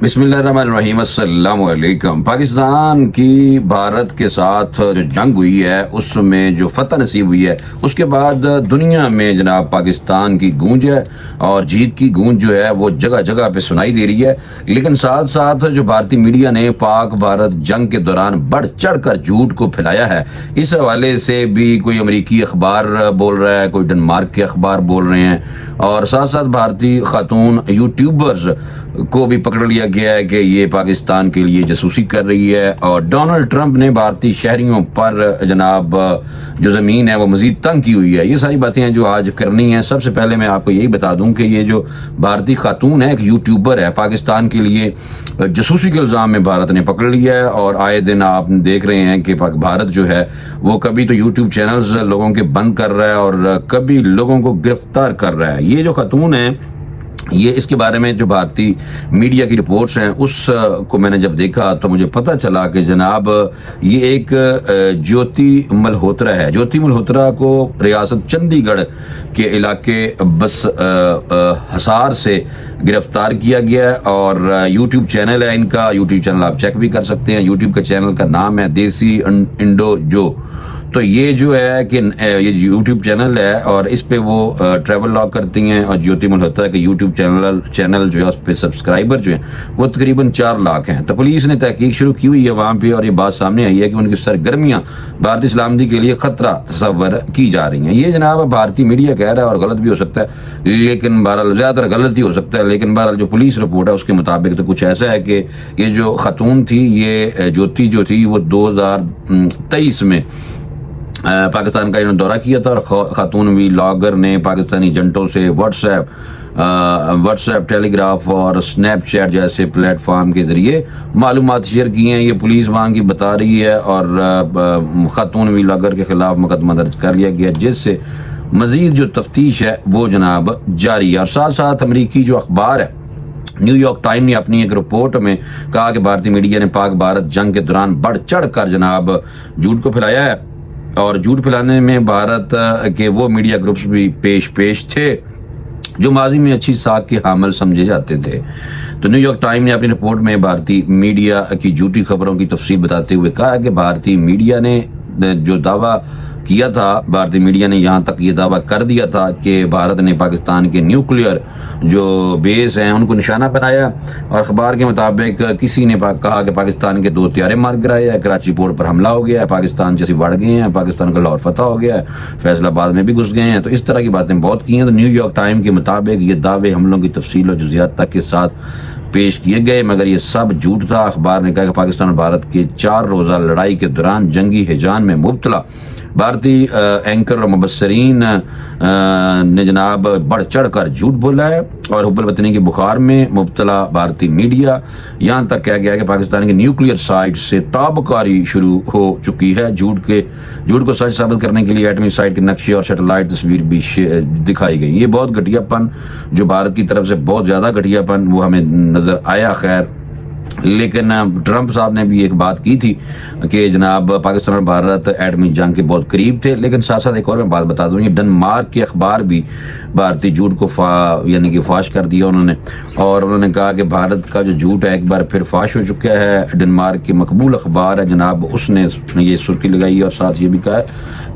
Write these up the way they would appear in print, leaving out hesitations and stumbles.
बिस्मिल्लाहिर्रहमानिर्रहीम अस्सलामु अलैकुम। पाकिस्तान की भारत के साथ जो जंग हुई है उसमें जो फतह नसीब हुई है उसके बाद दुनिया में जनाब पाकिस्तान की गूंज है और जीत की गूंज जो है वो जगह जगह पे सुनाई दे रही है। लेकिन साथ साथ जो भारतीय मीडिया ने पाक भारत जंग के दौरान बढ़ चढ़ कर झूठ को फैलाया है, इस हवाले से भी कोई अमरीकी अखबार बोल रहा है, कोई डेनमार्क के अखबार बोल रहे हैं और साथ साथ भारतीय खातून यूट्यूबर्स को भी पकड़ लिया गया है कि ये पाकिस्तान के लिए जासूसी कर रही है। और डोनाल्ड ट्रंप ने भारतीय शहरियों पर जनाब जो ज़मीन है वो मजीद तंग की हुई है। ये सारी बातें हैं जो आज करनी है। सबसे पहले मैं आपको यही बता दूं कि ये जो भारतीय खातून है, एक यूट्यूबर है, पाकिस्तान के लिए जासूसी के इल्ज़ाम में भारत ने पकड़ लिया है और आए दिन आप देख रहे हैं कि भारत जो है वो कभी तो यूट्यूब चैनल्स लोगों के बंद कर रहा है और कभी लोगों को गिरफ्तार कर रहा है। ये जो खातून है ये इसके बारे में जो भारतीय मीडिया की रिपोर्ट्स हैं उसको मैंने जब देखा तो मुझे पता चला कि जनाब ये एक ज्योति मल्होत्रा है। ज्योति मल्होत्रा को रियासत चंडीगढ़ के इलाके बस हसार से गिरफ्तार किया गया है और यूट्यूब चैनल है इनका। यूट्यूब चैनल आप चेक भी कर सकते हैं। यूट्यूब का चैनल का नाम है देसी इंडो जो। तो ये जो है कि ये यूट्यूब चैनल है और इस पे वो ट्रैवल लॉग करती हैं और ज्योति मल्होत्रा के यूट्यूब चैनल जो है उस पे सब्सक्राइबर जो हैं वो तकरीबन 4 लाख हैं। तो पुलिस ने तहकीक शुरू की हुई है वहाँ पे और ये बात सामने आई है कि उनकी सरगर्मियाँ भारतीय सलामती के लिए खतरा तस्वर की जा रही हैं। ये जनाब भारतीय मीडिया कह रहा है और गलत भी हो सकता है, लेकिन बहरहाल ज़्यादातर गलत ही हो सकता है। लेकिन बहरहाल जो पुलिस रिपोर्ट है उसके मुताबिक तो कुछ ऐसा है कि ये जो खातून थी, ये ज्योति जो थी वो 2023 में पाकिस्तान का इन्होंने दौरा किया था और खातून व्लॉगर ने पाकिस्तानी एजेंटों से व्हाट्सएप, टेलीग्राफ और स्नैपचैट जैसे प्लेटफॉर्म के जरिए मालूमात शेयर की हैं। ये पुलिस वहाँ की बता रही है और खातून व्लॉगर के खिलाफ मुकदमा दर्ज कर लिया गया, जिससे मजीद जो तफ्तीश है वो जनाब जारी है। और साथ साथ अमरीकी जो अखबार है न्यूयॉर्क टाइम ने अपनी एक रिपोर्ट में कहा कि भारतीय मीडिया ने पाक भारत जंग के दौरान बढ़ चढ़ कर जनाब झूठ को फैलाया है और झूठ फैलाने में भारत के वो मीडिया ग्रुप्स भी पेश थे जो माजी में अच्छी साख के हामिल समझे जाते थे। तो न्यूयॉर्क टाइम ने अपनी रिपोर्ट में भारतीय मीडिया की झूठी खबरों की तफसील बताते हुए कहा कि भारतीय मीडिया ने जो दावा किया था, भारतीय मीडिया ने यहाँ तक ये दावा कर दिया था कि भारत ने पाकिस्तान के न्यूक्लियर जो बेस हैं उनको निशाना बनाया और अखबार के मुताबिक किसी ने कहा कि पाकिस्तान के 2 त्यारे मार गिराए हैं, कराची पोर्ट पर हमला हो गया है, पाकिस्तान जैसे बढ़ गए हैं, पाकिस्तान का लाहौर फतह हो गया है, फैसलाबाद में भी घुस गए हैं। तो इस तरह की बातें बहुत की हैं। तो न्यूयॉर्क टाइम के मुताबिक ये दावे हमलों की तफसील और जुज़ियात तक के साथ पेश किए गए, मगर ये सब झूठ था। अखबार ने कहा कि पाकिस्तान और भारत के 4 रोज़ा लड़ाई के दौरान जंगी हिजान में मुब्तला भारतीय एंकर और मुबस्सरीन ने जनाब बढ़ चढ़ कर झूठ बोला है और हुब्बुल वतनी के बुखार में मुब्तला भारतीय मीडिया यहाँ तक कह गया है कि पाकिस्तान के न्यूक्लियर साइट से ताबकारी शुरू हो चुकी है। झूठ को सच साबित करने के लिए एटमी साइट के नक्शे और सैटेलाइट तस्वीर भी दिखाई गई। ये बहुत घटियापन जो भारत की तरफ से बहुत ज़्यादा घटियापन वो हमें नज़र आया। खैर, लेकिन ट्रंप साहब ने भी एक बात की थी कि जनाब पाकिस्तान और भारत एटमी जंग के बहुत करीब थे। लेकिन साथ साथ एक और मैं बात बता दूं, ये डेनमार्क के अखबार भी भारतीय झूठ को यानी कि फाश कर दिया उन्होंने और उन्होंने कहा कि भारत का जो झूठ है एक बार फिर फाश हो चुका है। डेनमार्क की मकबूल अखबार है जनाब, उसने ये सुर्खी लगाई और साथ ये भी कहा है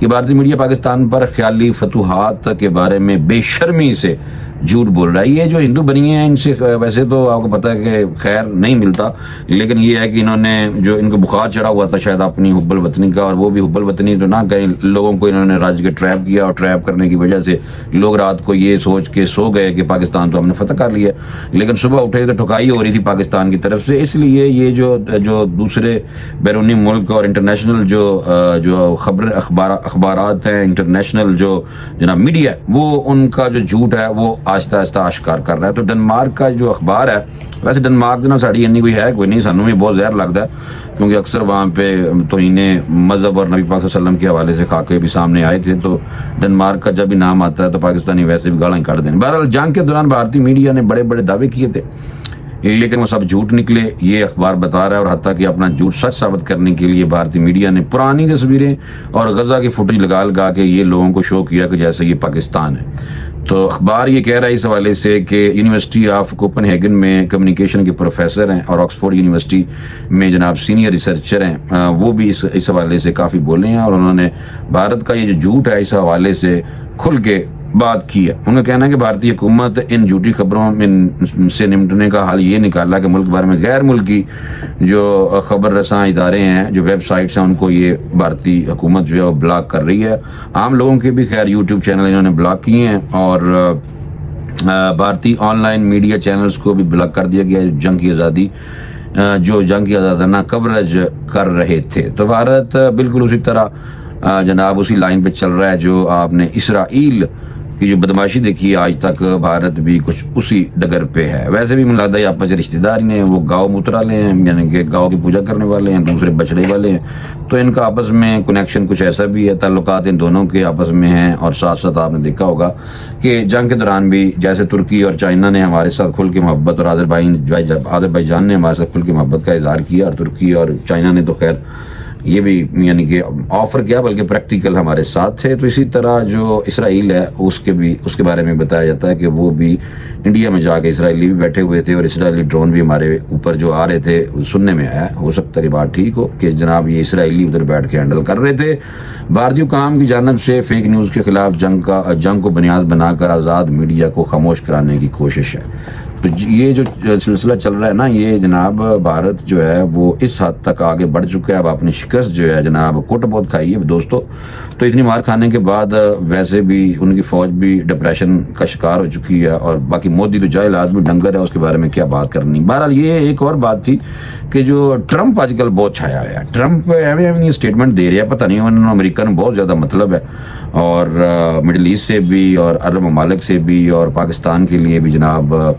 कि भारतीय मीडिया पाकिस्तान पर ख्याली फतूहात के बारे में बेशर्मी से झूठ बोल रहा है। ये जो हिंदू बनी है इनसे वैसे तो आपको पता है कि खैर नहीं मिलता, लेकिन ये है कि इन्होंने जो इनको बुखार चढ़ा हुआ था शायद अपनी हुब्बुल वतनी का, और वो भी हुब्बुल वतनी तो ना कहीं लोगों को इन्होंने राज्य के ट्रैप किया और ट्रैप करने की वजह से लोग रात को ये सोच के सो गए कि पाकिस्तान तो हमने फतह कर लिया, लेकिन सुबह उठे तो ठुकाई हो रही थी पाकिस्तान की तरफ से। इसलिए ये जो दूसरे बैरूनी मुल्क और इंटरनेशनल जो खबर अखबारात हैं, इंटरनेशनल जो जनाब मीडिया वो उनका जो झूठ है वो आहिस्ता आहिस्ता आश्कार कर रहा है। तो डेनमार्क का जो अखबार है, वैसे डेनमार्क जनाब साड़ी इन्नी कोई है कोई नहीं, सानू भी बहुत जहर लगता है क्योंकि अक्सर वहाँ पे तो इन्हें मज़हब और नबी पाक सल्लल्लाहु अलैहि वसल्लम के हवाले से खाके भी सामने आए थे। तो डेनमार्क का जब भी नाम आता है तो पाकिस्तानी वैसे भी गालां काट दें। बहरहाल जंग के दौरान भारतीय मीडिया ने बड़े बड़े दावे किए थे लेकिन वो सब झूठ निकले, ये अखबार बता रहा है। और हत्ता कि अपना झूठ सच साबित करने के लिए भारतीय मीडिया ने पुरानी तस्वीरें और गजा की फुटेज लगा के ये लोगों को शो किया कि जैसे ये पाकिस्तान है। तो अखबार ये कह रहा है इस हवाले से कि यूनिवर्सिटी ऑफ कोपनहेगन में कम्युनिकेशन के प्रोफेसर हैं और ऑक्सफोर्ड यूनिवर्सिटी में जनाब सीनियर रिसर्चर हैं, वो भी इस हवाले से काफ़ी बोले हैं और उन्होंने भारत का ये जो झूठ है इस हवाले से खुल के बात की है। उनका कहना है कि भारतीय हुकूमत इन झूठी खबरों में से निपटने का हल ये निकाला कि मुल्क भर में गैर मुल्की जो खबर रसां इदारे हैं, जो वेबसाइट्स हैं, उनको ये भारतीय हुकूमत जो है वो ब्लॉक कर रही है। आम लोगों के भी खैर यूट्यूब चैनल इन्होंने ब्लॉक किए हैं और भारतीय ऑनलाइन मीडिया चैनल्स को भी ब्लॉक कर दिया गया है जो जंग की आज़ादाना कवरेज कर रहे थे। तो भारत बिल्कुल उसी तरह जनाब उसी लाइन पे चल रहा है जो आपने इसराइल की जो बदमाशी देखी है, आज तक भारत भी कुछ उसी डगर पे है। वैसे भी मुझे लगता है आपस में रिश्तेदार ही हैं, वो गाँव मुतराले हैं, यानी कि गाँव की पूजा करने वाले हैं, दूसरे बछड़े वाले हैं, तो इनका आपस में कनेक्शन कुछ ऐसा भी है, ताल्लुकात इन दोनों के आपस में हैं। और साथ साथ आपने देखा होगा कि जंग के दौरान भी जैसे तुर्की और चाइना ने हमारे साथ खुल के मोहब्बत और आज़रबाईजान ने हमारे साथ खुल के मोहब्बत का इजहार किया, और तुर्की और चाइना ने तो खैर ये भी यानी कि ऑफर किया बल्कि प्रैक्टिकल हमारे साथ थे। तो इसी तरह जो इसराइल है उसके बारे में बताया जाता है कि वो भी इंडिया में जाके इसराइली भी बैठे हुए थे और इसराइली ड्रोन भी हमारे ऊपर जो आ रहे थे, सुनने में आया, हो सकता है कि बात ठीक हो कि जनाब ये इसराइली उधर बैठ के हैंडल कर रहे थे। भारतीय हुकाम की जानिब से फेक न्यूज़ के खिलाफ जंग को बुनियाद बनाकर आज़ाद मीडिया को खामोश कराने की कोशिश है। तो ये जो सिलसिला चल रहा है ना, ये जनाब भारत जो है वो इस हद तक आगे बढ़ चुका है। अब आपने शिकस्त जो है जनाब कोट बहुत खाई है दोस्तों। तो इतनी मार खाने के बाद वैसे भी उनकी फौज भी डिप्रेशन का शिकार हो चुकी है, और बाकी मोदी तो जाहिल आदमी डंगर है, उसके बारे में क्या बात करनी। बहरहाल ये एक और बात थी कि जो ट्रंप आजकल बहुत छाया हुआ है, ट्रंप एवं स्टेटमेंट दे रहा है, पता नहीं उन्होंने अमेरिका में बहुत ज़्यादा मतलब है, और मिडल ईस्ट से भी और अरब ममालिक से भी और पाकिस्तान के लिए भी जनाब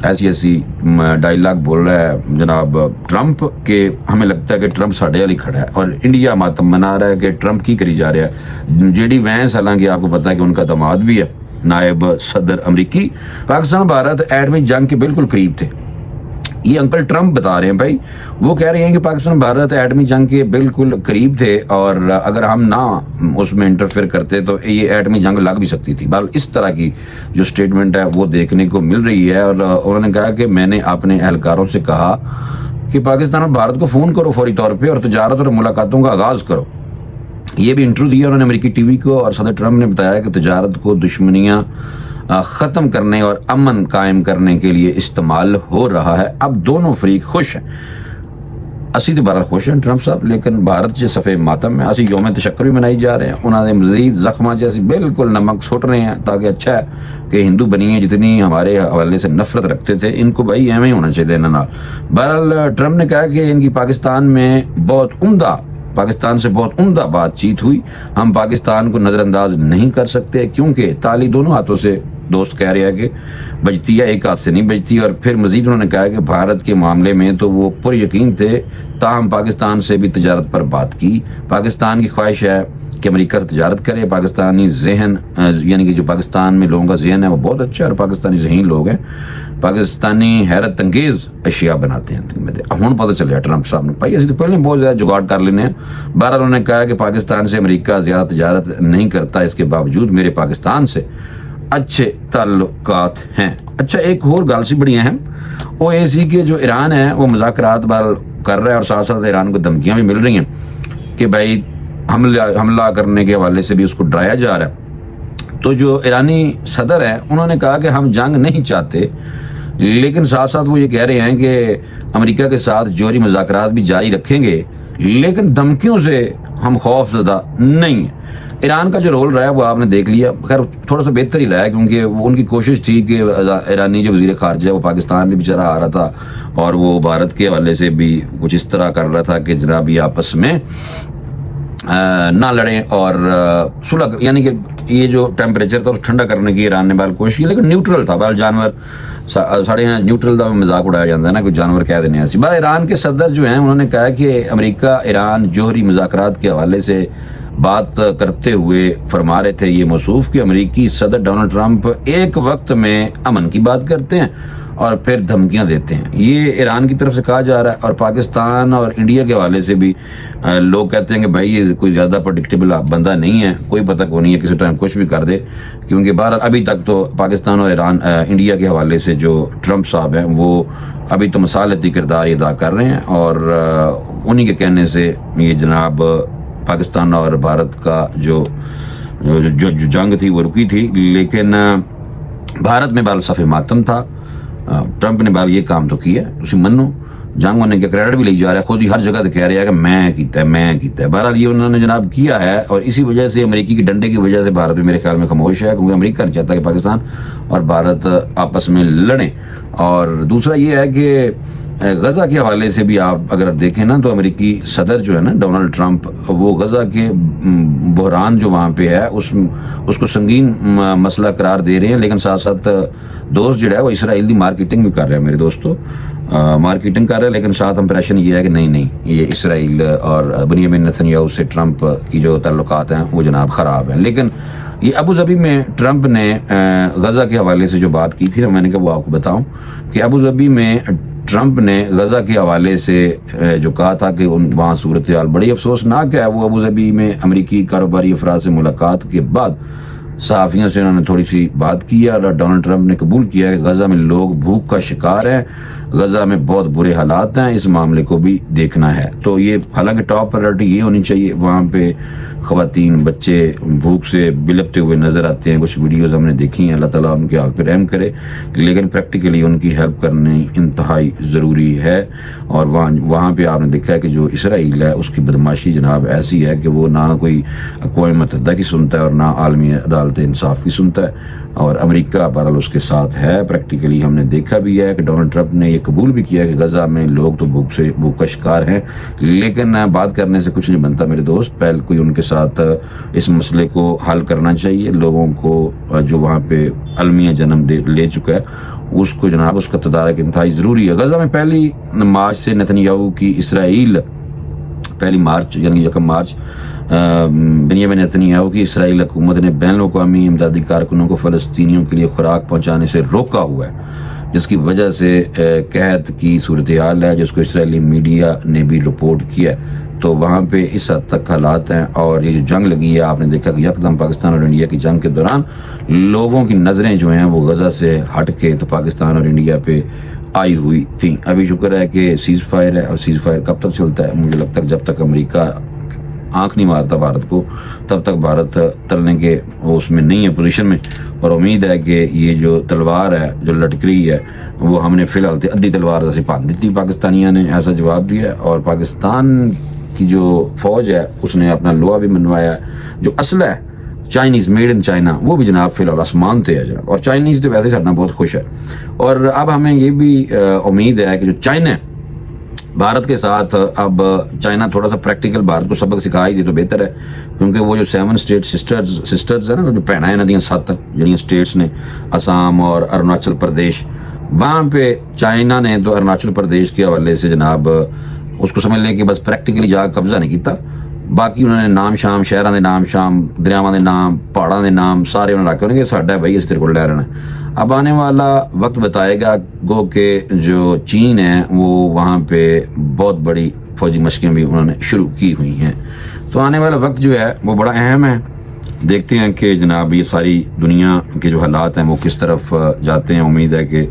ऐसी डायलॉग बोल रहा है जनाब ट्रंप के। हमें लगता है कि ट्रंप साढ़े वाली खड़ा है और इंडिया मातम मना रहा है कि ट्रंप की करी जा रहा है। जेडी वैंस, हालांकि आपको पता है कि उनका दामाद भी है नायब सदर अमरीकी। पाकिस्तान भारत एटमी जंग के बिल्कुल करीब थे, ये अंकल ट्रंप बता रहे हैं भाई। वो कह रहे हैं कि पाकिस्तान भारत एटमी जंग के बिल्कुल करीब थे, और अगर हम ना उसमें इंटरफेयर करते तो ये एटमी जंग लग भी सकती थी। बहरहाल इस तरह की जो स्टेटमेंट है वो देखने को मिल रही है। और उन्होंने कहा कि मैंने अपने एहलकारों से कहा कि पाकिस्तान और भारत को फ़ोन करो फौरी तौर पर और तजारत और मुलाकातों का आगाज़ करो। ये भी इंटरव्यू दिया उन्होंने अमेरिकी टीवी को, और सदर ट्रंप ने बताया कि तजारत को दुश्मनियाँ ख़त्म करने और अमन कायम करने के लिए इस्तेमाल हो रहा है। अब दोनों फरीक खुश हैं। असी तो बारह खुश हैं ट्रंप साहब, लेकिन भारत के सफ़े मातम में असी यौम तशक्कर भी मनाई जा रहे हैं। उन्होंने मजीद जख्मा जैसी बिल्कुल नमक सुट रहे हैं, ताकि अच्छा है कि हिंदू बनी है जितनी हमारे हवाले से नफरत रखते थे, इनको भाई एवं ही होना चाहिए ना। बहरहाल ट्रंप ने कहा कि इनकी पाकिस्तान से बहुत उम्दा बातचीत हुई। हम पाकिस्तान को नज़रअंदाज नहीं कर सकते, क्योंकि ताली दोनों हाथों से दोस्त कह रहे हैं कि बजती है, एक हाथ से नहीं बजती। और फिर मजीद उन्होंने कहा कि भारत के मामले में तो वो पुर यकीन थे, ताहम पाकिस्तान से भी तजारत पर बात की। पाकिस्तान की ख्वाहिश है कि अमेरिका से तजारत करे। पाकिस्तानी जहन यानी कि जो पाकिस्तान में लोगों का जहन है वो बहुत अच्छा है, और पाकिस्तानी जहीन लोग हैं, पाकिस्तानी हैरत अंगेज अशिया बनाते हैं। हूँ पता चलिया ट्रंप साहब ने भाई, असं तो पहले बहुत ज़्यादा जुगाड़ कर लेने हैं। बहरहाल उन्होंने कहा कि पाकिस्तान से अमेरिका ज़्यादा तजारत नहीं करता, इसके बावजूद मेरे पाकिस्तान से अच्छे ताल्लुकात हैं। अच्छा, एक और गल सी बड़ी अहम, OAC के जो ईरान है वो मुज़ाकरात बाल कर रहा है, और साथ साथ ईरान को धमकियाँ भी मिल रही हैं कि भाई हमला करने के हवाले से भी उसको डराया जा रहा है। तो जो ईरानी सदर हैं उन्होंने कहा कि हम जंग नहीं चाहते, लेकिन साथ साथ वो ये कह रहे हैं कि अमेरिका के साथ जोहरी मुज़ाकरात भी जारी रखेंगे, लेकिन धमकियों से हम खौफज़दा नहीं हैं। ईरान का जो रोल रहा है वो आपने देख लिया, खैर थोड़ा सा बेहतर ही रहा है, क्योंकि वो उनकी कोशिश थी कि ईरानी जो वज़ीर ख़ारजा है वो पाकिस्तान में बेचारा आ रहा था, और वो भारत के हवाले से भी कुछ इस तरह कर रहा था कि जनाब ये आपस में ना लड़ें और सुलह, यानी कि ये जो टेम्परेचर था उस ठंडा करने की ईरान ने बाल कोशिश की, लेकिन न्यूट्रल था। बाल जानवर साढ़े यहाँ न्यूट्रल का मजाक उड़ाया जाता है ना, कोई जानवर कह देने ऐसी बाल। ईरान के सदर जो हैं उन्होंने कहा कि अमेरिका ईरान जोहरी मुज़ाकरात के हवाले से बात करते हुए फरमा रहे थे ये मौसूफ कि अमेरिकी सदर डोनाल्ड ट्रंप एक वक्त में अमन की बात करते हैं और फिर धमकियां देते हैं। ये ईरान की तरफ से कहा जा रहा है, और पाकिस्तान और इंडिया के हवाले से भी लोग कहते हैं कि भाई ये कोई ज़्यादा प्रेडिक्टेबल बंदा नहीं है, कोई पता को नहीं है, किसी टाइम कुछ भी कर दे। क्योंकि बहरहाल अभी तक तो पाकिस्तान और इंडिया के हवाले से जो ट्रंप साहब हैं वो अभी तो मसालती किरदार अदा कर रहे हैं, और उन्हीं के कहने से ये जनाब पाकिस्तान और भारत का जो जंग थी वो रुकी थी। लेकिन भारत में बाल सफ़े मातम था। ट्रंप ने बाल ये काम तो किया, तुम मनो जंग होने के क्रेडिट भी ले जा रहा है, खुद ही हर जगह तो कह रहा है कि मैं कीता है। बहरहाल ये उन्होंने जनाब किया है, और इसी वजह से अमेरिकी के डंडे की वजह से भारत भी मेरे ख्याल में खामोश है, क्योंकि अमेरिका नहीं चाहता कि पाकिस्तान और भारत आपस में लड़ें। और दूसरा ये है कि गज़ा के हवाले से भी आप अगर देखें ना, तो अमेरिकी सदर जो है ना डोनाल्ड ट्रंप, वो गज़ा के बहरान जो वहाँ पे है उसको संगीन मसला करार दे रहे हैं। लेकिन साथ साथ दोस्त जो है वो इसराइल की मार्केटिंग भी कर रहे हैं मेरे दोस्तों, मार्केटिंग कर रहे हैं। लेकिन साथ इंप्रेशन ये है कि नहीं ये इसराइल और बेंजामिन नेतन्याहू से ट्रंप की जो ताल्लुकात हैं वो जनाब ख़राब हैं। लेकिन ये अबू धाबी में ट्रंप ने गज़ा के हवाले से जो बात की थी ना, मैंने कहा वो आपको बताऊं कि अबू धाबी में ट्रंप ने गज़ा के हवाले से जो कहा था कि वहाँ सूरत हाल बड़ी अफसोसनाक है। वो अबू धाबी में अमरीकी कारोबारी अफराद से मुलाकात के बाद सहाफ़ियों से उन्होंने थोड़ी सी बात की, और डोनाल्ड ट्रंप ने कबूल किया कि गज़ा में लोग भूख का शिकार हैं, गज़ा में बहुत बुरे हालात हैं, इस मामले को भी देखना है। तो ये हालांकि टॉप प्रायोरिटी ये होनी चाहिए, वहाँ पे ख़वातीन बच्चे भूख से बिलखते हुए नज़र आते हैं, कुछ वीडियोज़ हमने देखी हैं, अल्लाह ताला उनके हाल पर रहम करे। लेकिन प्रैक्टिकली उनकी हेल्प करनी इंतहाई ज़रूरी है। और वहाँ पे आपने देखा है कि जो इसराइल है उसकी बदमाशी जनाब ऐसी है कि वो ना कोई अक़वाम मुत्तहिदा की सुनता है और ना आलमी अदालत इंसाफ की सुनता है, और अमेरिका बहरहाल उसके साथ है। प्रैक्टिकली हमने देखा भी है कि डोनाल्ड ट्रंप ने ये कबूल भी किया कि गज़ा में लोग तो भूख का शिकार हैं। लेकिन बात करने से कुछ नहीं बनता मेरे दोस्त, पहले कोई उनके साथ इस मसले को हल करना चाहिए। लोगों को जो वहाँ पे अलमिया जन्म ले चुका है उसको जनाब उसका तदारक इंतहाई ज़रूरी है। गज़ा में 1 मार्च से नेतन्याहू की इसराइल 1 मार्च यानी 1 मार्च बेंजामिन नेतन्याहू की इसराइल हुकूमत ने बैनुल-अक़वामी इमदादी कारकुनों को फ़लस्तीनियों के लिए खुराक पहुँचाने से रोका हुआ है, जिसकी वजह से कहत की सूरत हाल है, जिसको इसराइली मीडिया ने भी रिपोर्ट किया। तो वहाँ पे इस हद तक हालात हैं। और ये जो जंग लगी है, आपने देखा कि यकदम पाकिस्तान और इंडिया की जंग के दौरान लोगों की नज़रें जो हैं वो गज़ा से हट के तो पाकिस्तान और इंडिया पे आई हुई थी। अभी शुक्र है कि सीज़ फायर है, और सीज़ फायर कब तक चलता है? मुझे लगता है जब तक अमेरिका आंख नहीं मारता भारत को, तब तक भारत तलने के वो उसमें नहीं है पोजीशन में। और उम्मीद है कि ये जो तलवार है जो लटक रही है वो हमने फिलहाल अद्धी तलवार ऐसी बांध दी थी, पाकिस्तानियों ने ऐसा जवाब दिया। और पाकिस्तान की जो फौज है उसने अपना लोहा भी मनवाया, जो असला है चाइनीज़ मेड इन चाइना वो भी जनाब फिलहाल आसमान थे जनाब। और चाइनीज़ तो वैसे साढ़ा बहुत खुश है। और अब हमें ये भी उम्मीद है कि जो चाइना भारत के साथ, अब चाइना थोड़ा सा प्रैक्टिकल भारत को सबक सिखाई दी तो बेहतर है, क्योंकि वो जो 7 स्टेट सिस्टर्स है ना, जो भैन है इन्हों 7 जड़ियाँ स्टेट्स ने, असम और अरुणाचल प्रदेश, वहाँ पे चाइना ने तो अरुणाचल प्रदेश के हवाले से जनाब उसको समझ लें कि बस प्रैक्टिकली जाकर कब्जा नहीं किया, बाकी उन्होंने नाम शाम शहरों के नाम शाम दरियावां के नाम पहाड़ों के नाम सारे उन्होंने रखे उन्होंने साडा भाई इस तेरे को लै रहना। अब आने वाला वक्त बताएगा गो के जो चीन है वो वहाँ पे बहुत बड़ी फौजी मशकें भी उन्होंने शुरू की हुई हैं। तो आने वाला वक्त जो है वो बड़ा अहम है। देखते हैं कि जनाब ये सारी दुनिया के जो हालात हैं वो किस तरफ जाते हैं। उम्मीद है कि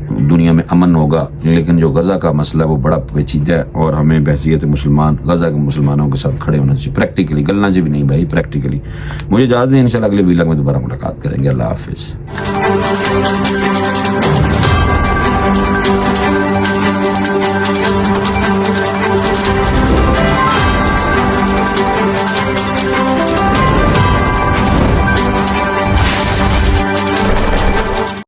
दुनिया में अमन होगा, लेकिन जो गज़ा का मसला है वो बड़ा पेचीदा है, और हमें बहसीयत मुसलमान गज़ा के मुसलमानों के साथ खड़े होना चाहिए प्रैक्टिकली, गलना जी भी नहीं भाई, प्रैक्टिकली। मुझे इजाज़त दें, इंशाल्लाह अगले वीलॉग में दोबारा मुलाकात करेंगे। अल्लाह हाफिज़।